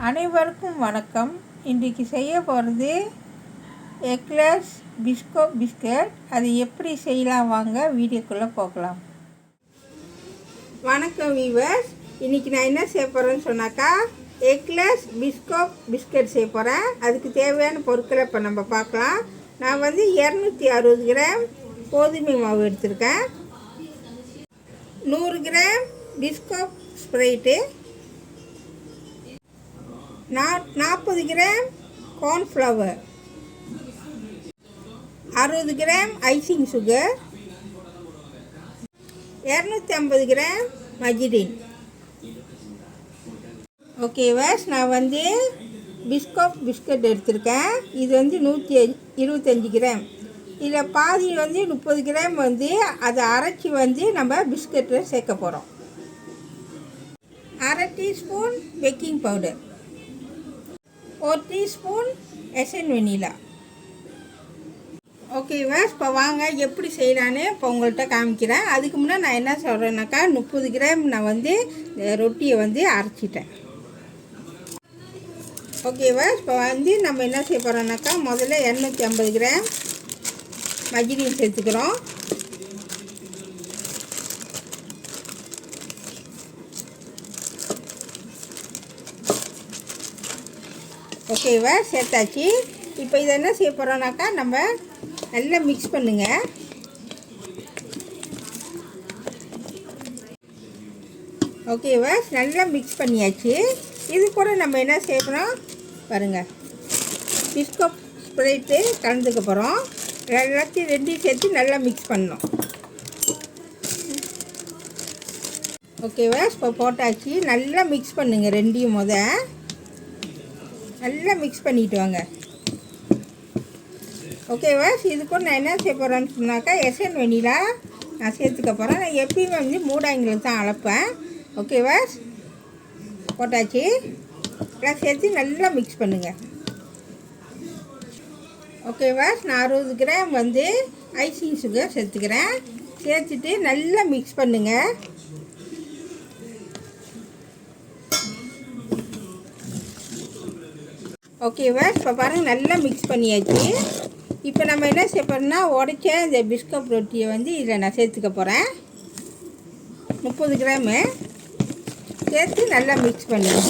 அனைவருக்கும் வணக்கம். இன்றைக்கி செய்ய போகிறது எக்லர்ஸ் பிஸ்கட். அது எப்படி செய்யலாம் வாங்க வீடியோக்குள்ளே போகலாம். வணக்கம் வீவர்ஸ். இன்றைக்கி நான் என்ன செய்ய போகிறேன்னு சொன்னாக்கா எக்லர்ஸ் பிஸ்கட் செய்ய போகிறேன். அதுக்கு தேவையான பொருட்களை இப்போ நம்ம பார்க்கலாம். நான் 260 கிராம் கோதுமை மாவு எடுத்திருக்கேன். 100 கிராம் பிஸ்கட் ஸ்ப்ரைட்டு, 40 gram cornflour, 60 gram icing sugar, 250 gram மஜிடின். ஓகேவாஸ், நான் பிஸ்கட் எடுத்திருக்கேன். இது 125 கிராம். இதில் பாதி 30 கிராம் அதை அரைச்சி நம்ம பிஸ்கட்டில் சேர்க்க போகிறோம். 1/2 teaspoon baking powder, 1 teaspoon எசன் vanilla. ஓகேவாஸ், இப்போ வாங்க எப்படி செய்யலான்னு இப்போ உங்கள்கிட்ட காமிக்கிறேன். அதுக்கு முன்னாடி நான் என்ன சொல்கிறேன்னாக்கா 30 கிராம் நான் ரொட்டியை அரைச்சிட்டேன். ஓகேவாஸ், இப்போ நம்ம என்ன செய்ய போகிறோம்னாக்கா முதல்ல 250 கிராம் மஜ்ஜினியும் சேர்த்துக்கிறோம். ஓகேவா, சேர்த்தாச்சு. இப்போ இதை என்ன செய்ய போகிறோம்னாக்கா நம்ம நல்லா மிக்ஸ் பண்ணுங்க. ஓகேவா, நல்லா மிக்ஸ் பண்ணியாச்சு. இது கூட நம்ம என்ன செய்ய போகிறோம் பாருங்கள், பிஸ்கட் ஸ்ப்ரைட்டு கலந்துக்க போகிறோம். எல்லாத்தையும் ரெண்டையும் சேர்த்து நல்லா மிக்ஸ் பண்ணணும். ஓகேவா, இப்போ போட்டாச்சு. நல்லா மிக்ஸ் பண்ணுங்கள். ரெண்டையும் நல்லா மிக்ஸ் பண்ணிட்டு வாங்க. ஓகேவா, இது கூட நான் என்ன செய்ய போகிறேன்னு சொன்னாக்கா எசன் வெனிலா நான் சேர்த்துக்க போகிறேன். நான் எப்பயுமே மூடாங்கில் தான் அளப்பேன். ஓகேவா, போட்டாச்சு. எல்லாம் சேர்த்து நல்லா மிக்ஸ் பண்ணுங்கள். ஓகேவா, நான் 60 கிராம் ஐசிங் சுகர் சேர்த்துக்கிறேன். சேர்த்துட்டு நல்லா மிக்ஸ் பண்ணுங்கள். ஓகேவா, இப்போ பாருங்கள் நல்லா மிக்ஸ் பண்ணியாச்சு. இப்போ நம்ம என்ன செய்ய போகிறோம்னா உடைச்ச இந்த பிஸ்கட் ரொட்டியை இதில் நான் சேர்த்துக்க போகிறேன். 30 கிராமு சேர்த்து நல்லா மிக்ஸ் பண்ணுங்க.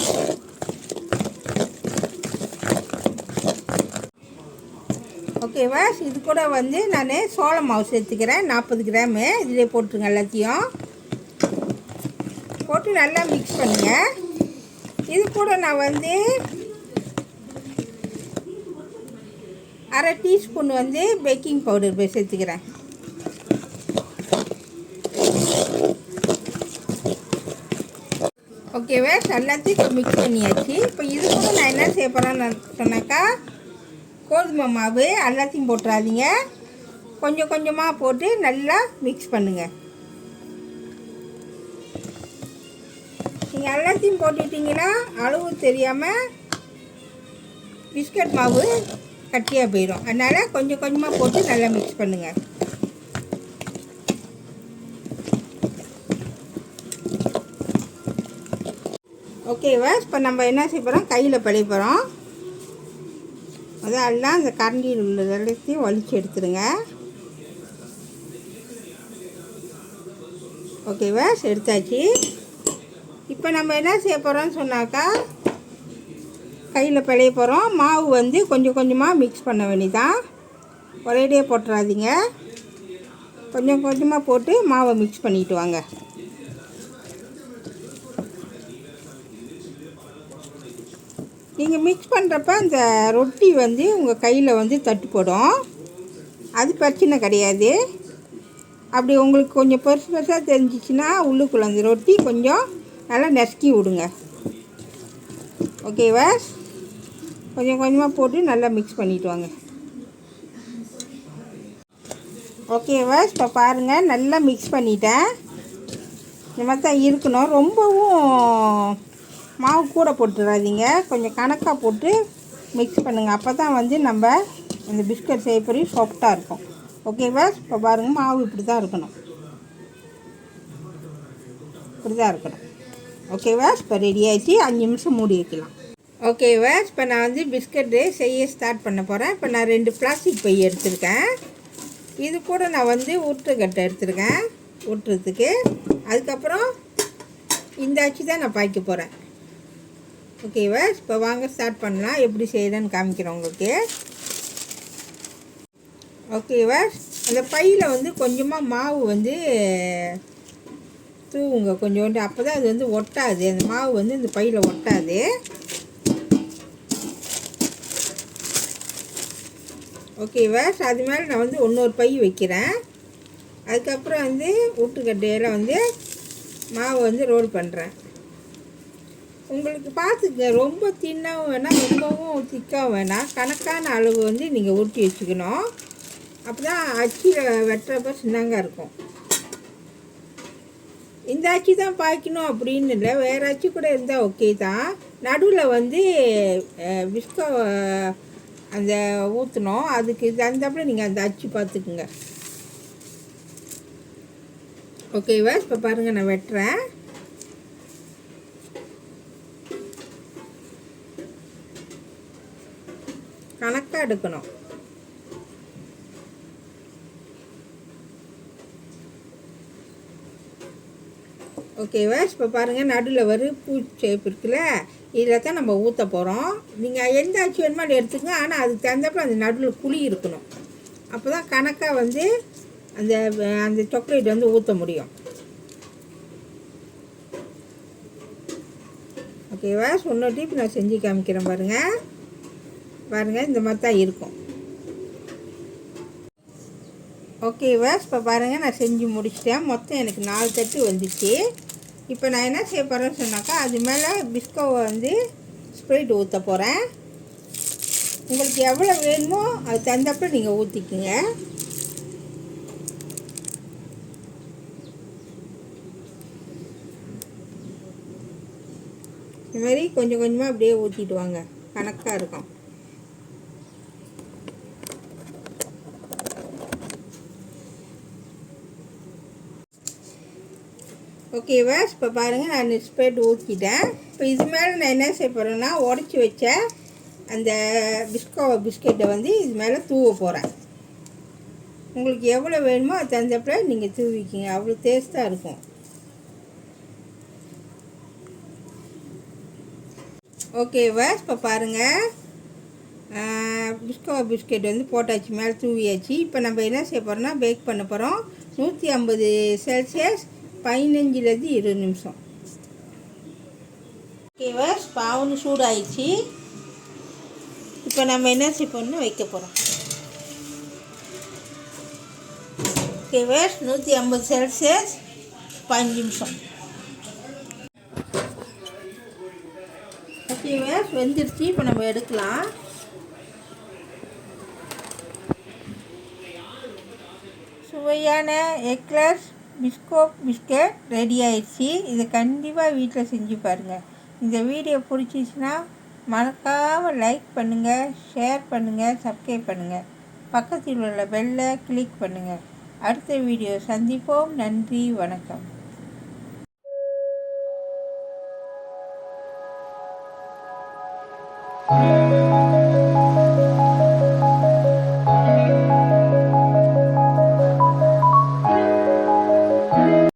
ஓகேவா, இது கூட நான் சோள மாவு சேர்த்துக்கிறேன். 40 கிராமு இதிலே போட்டுருங்க. எல்லாத்தையும் போட்டு நல்லா மிக்ஸ் பண்ணுங்கள். இது கூட நான் 1/2 டீஸ்பூன் பேக்கிங் பவுடர் சேர்த்துக்கிறேன். ஓகேவா, எல்லாத்தையும் இப்போ மிக்ஸ் பண்ணியாச்சு. இப்போ இது கூட நான் என்ன செய்ய போகிறேன்னு சொன்னாக்கா கோதுமை மாவு எல்லாத்தையும் போட்டுறாதீங்க, கொஞ்சம் கொஞ்சமாக போட்டு நல்லா மிக்ஸ் பண்ணுங்கள். நீங்கள் எல்லாத்தையும் போட்டுட்டிங்கன்னா அளவு தெரியாமல் பிஸ்கட் மாவு கட்டியாக போயிடும். அதனால் கொஞ்சம் கொஞ்சமாக போட்டு நல்லா மிக்ஸ் பண்ணுங்கள். ஓகேவா, இப்போ நம்ம என்ன செய்ய போகிறோம், கையில் பிழைய போகிறோம். அதெல்லாம் அந்த கரண்டியில் உள்ள எல்லாத்தையும் வலிச்சு எடுத்துடுங்க. ஓகேவா, எடுத்தாச்சு. இப்போ நம்ம என்ன செய்ய போகிறோம்னு சொன்னாக்கா கையில் பிழைய போகிறோம். மாவு கொஞ்சம் கொஞ்சமாக மிக்ஸ் பண்ண வேண்டியதான். ஒரேடியே போட்டுறாதீங்க, கொஞ்சம் கொஞ்சமாக போட்டு மாவை மிக்ஸ் பண்ணிட்டு வாங்க. நீங்கள் மிக்ஸ் பண்ணுறப்ப அந்த ரொட்டி உங்கள் கையில் தட்டுப்படும். அது பிரச்சனை கிடையாது. அப்படி உங்களுக்கு கொஞ்சம் பெருசாக தெரிஞ்சிச்சுன்னா உள்ளுக்குள்ளே அந்த ரொட்டி கொஞ்சம் நல்லா நசுக்கி விடுங்க. ஓகேவா, கொஞ்சம் கொஞ்சமாக போட்டு நல்லா மிக்ஸ் பண்ணிட்டு வாங்க. ஓகேவா, இப்போ பாருங்கள் நல்லா மிக்ஸ் பண்ணிட்டேன். இந்த மாதிரி தான் இருக்கணும். ரொம்பவும் மாவு கூட போட்டுறாதீங்க, கொஞ்சம் கணக்காக போட்டு மிக்ஸ் பண்ணுங்கள். அப்போ தான் நம்ம இந்த பிஸ்கட் செய்யப்படி சாஃப்டாக இருக்கும். ஓகேவா, இப்போ பாருங்கள் மாவு இப்படி தான் இருக்கணும். இப்படி தான் இருக்கணும். ஓகேவா, இப்போ ரெடி ஆகிடுச்சு. 5 நிமிஷம் மூடி வைக்கலாம். ஓகேவா, இப்போ நான் வந்து பிஸ்கட்டு செய்ய ஸ்டார்ட் பண்ண போகிறேன். இப்போ நான் 2 பிளாஸ்டிக் பை எடுத்திருக்கேன். இது கூட நான் வந்து ஊற்றுக்கட்டை எடுத்திருக்கேன் ஊற்றுறதுக்கு. அதுக்கப்புறம் இந்த அச்சு தான் நான் பாய்க்க போகிறேன். ஓகேவா, இப்போ வாங்க ஸ்டார்ட் பண்ணலாம். எப்படி செய்யறேன்னு காமிக்கிறேன் உங்களுக்கு. ஓகேவா, அந்த பையில் வந்து கொஞ்சமாக மாவு வந்து தூவுங்க கொஞ்சோண்டு. அப்போ தான் அது வந்து ஒட்டாது, அந்த மாவு வந்து இந்த பையில் ஒட்டாது. ஓகேவா, அது மேலே நான் வந்து இன்னொரு பை வைக்கிறேன். அதுக்கப்புறம் வந்து ஊட்டுக்கட்டையில் வந்து மாவு வந்து ரோல் பண்ணுறேன். உங்களுக்கு பார்த்துக்க, ரொம்ப தின்னாகவும் வேணாம், ரொம்பவும் திக்காகவும் வேணாம். கணக்கான அளவு வந்து நீங்கள் ஊற்றி வச்சுக்கணும். அப்போ தான் அச்சியில் வெட்டுறப்ப சின்னங்க இருக்கும். இந்த அச்சு தான் பாய்க்கணும் அப்படின்னு இல்லை, வேறு அச்சு கூட இருந்தால் ஓகே தான். நடுவில் வந்து பிஸ்கோ அந்த ஊற்றணும், அதுக்கு தகுந்தாப்புல நீங்கள் அந்த அச்சு பார்த்துக்குங்க. ஓகேவா, இப்போ பாருங்கள் நான் வெட்டுறேன். கணக்காக எடுக்கணும். ஓகேவா, இப்போ பாருங்கள் நடுவில் ஒரு பூ ஷேப் இருக்குல்ல, இதில் தான் நம்ம ஊற்ற போகிறோம். நீங்கள் எந்த அச்சு வேணுமோ அதை எடுத்துக்கங்க, ஆனால் அதுக்கு தகுந்தப்போ அந்த நடுவில் குழி இருக்கணும். அப்போ தான் கணக்காக வந்து அந்த அந்த சாக்லேட் வந்து ஊற்ற முடியும். ஓகேவா, சொன்ன டிப் நான் செஞ்சு காமிக்கிறேன். பாருங்கள் இந்த மாதிரி தான் இருக்கும். ஓகேவா, இப்போ பாருங்கள் நான் செஞ்சு முடிச்சிட்டேன். மொத்தம் எனக்கு 4 தட்டு வந்துச்சு. இப்போ நான் என்ன செய்ய போகிறேன்னு சொன்னாக்கா, அது மேலே பிஸ்கோவை வந்து ஸ்ப்ரைட் ஊற்ற போகிறேன். உங்களுக்கு எவ்வளோ வேணுமோ அது தகுந்தப்ப நீங்கள் ஊற்றிக்குங்க. இதுமாரி கொஞ்சம் கொஞ்சமாக அப்படியே ஊற்றிட்டு வாங்க, கணக்காக இருக்கும். ஓகேவா, இப்போ பாருங்கள் நான் ஸ்ப்ரெட் ஊற்றிட்டேன். இப்போ இது மேலே நான் என்ன செய்ய போகிறேன்னா, உடச்சி வச்ச அந்த பிஸ்கெட்டை வந்து இது மேலே தூவ போகிறேன். உங்களுக்கு எவ்வளோ வேணுமோ அது தகுந்தப்பல நீங்கள் தூவிக்கிங்க, அவ்வளோ டேஸ்ட்டாக இருக்கும். ஓகேவா, இப்போ பாருங்கள் பிஸ்கெட் வந்து போட்டாச்சு, மேலே தூவியாச்சு. இப்போ நம்ம என்ன செய்ய போகிறோம்னா, பேக் பண்ண போகிறோம். 150 செல்சியஸ் 15லேருந்து 20 நிமிஷம். ஓகேவா, பாவுன்னு சூடாயிடுச்சு. இப்போ நம்ம என்ன செய்ய போகிறோம்னா வைக்க போகிறோம். ஓகேவா, 150 செல்சியஸ் 15 நிமிஷம். ஓகேவா, வெந்துருச்சு. இப்போ நம்ம எடுக்கலாம். சுவையான எக்லெஸ் பிஸ்கெட் ரெடி ஆயிடுச்சு. இதை கண்டிப்பாக வீட்டில் செஞ்சு பாருங்கள். இந்த வீடியோ பிடிச்சிச்சின்னா மறக்காமல் லைக் பண்ணுங்கள், ஷேர் பண்ணுங்கள், சப்ஸ்கிரைப் பண்ணுங்கள். பக்கத்தில் உள்ள பெல்லை கிளிக் பண்ணுங்கள். அடுத்த வீடியோ சந்திப்போம். நன்றி, வணக்கம்.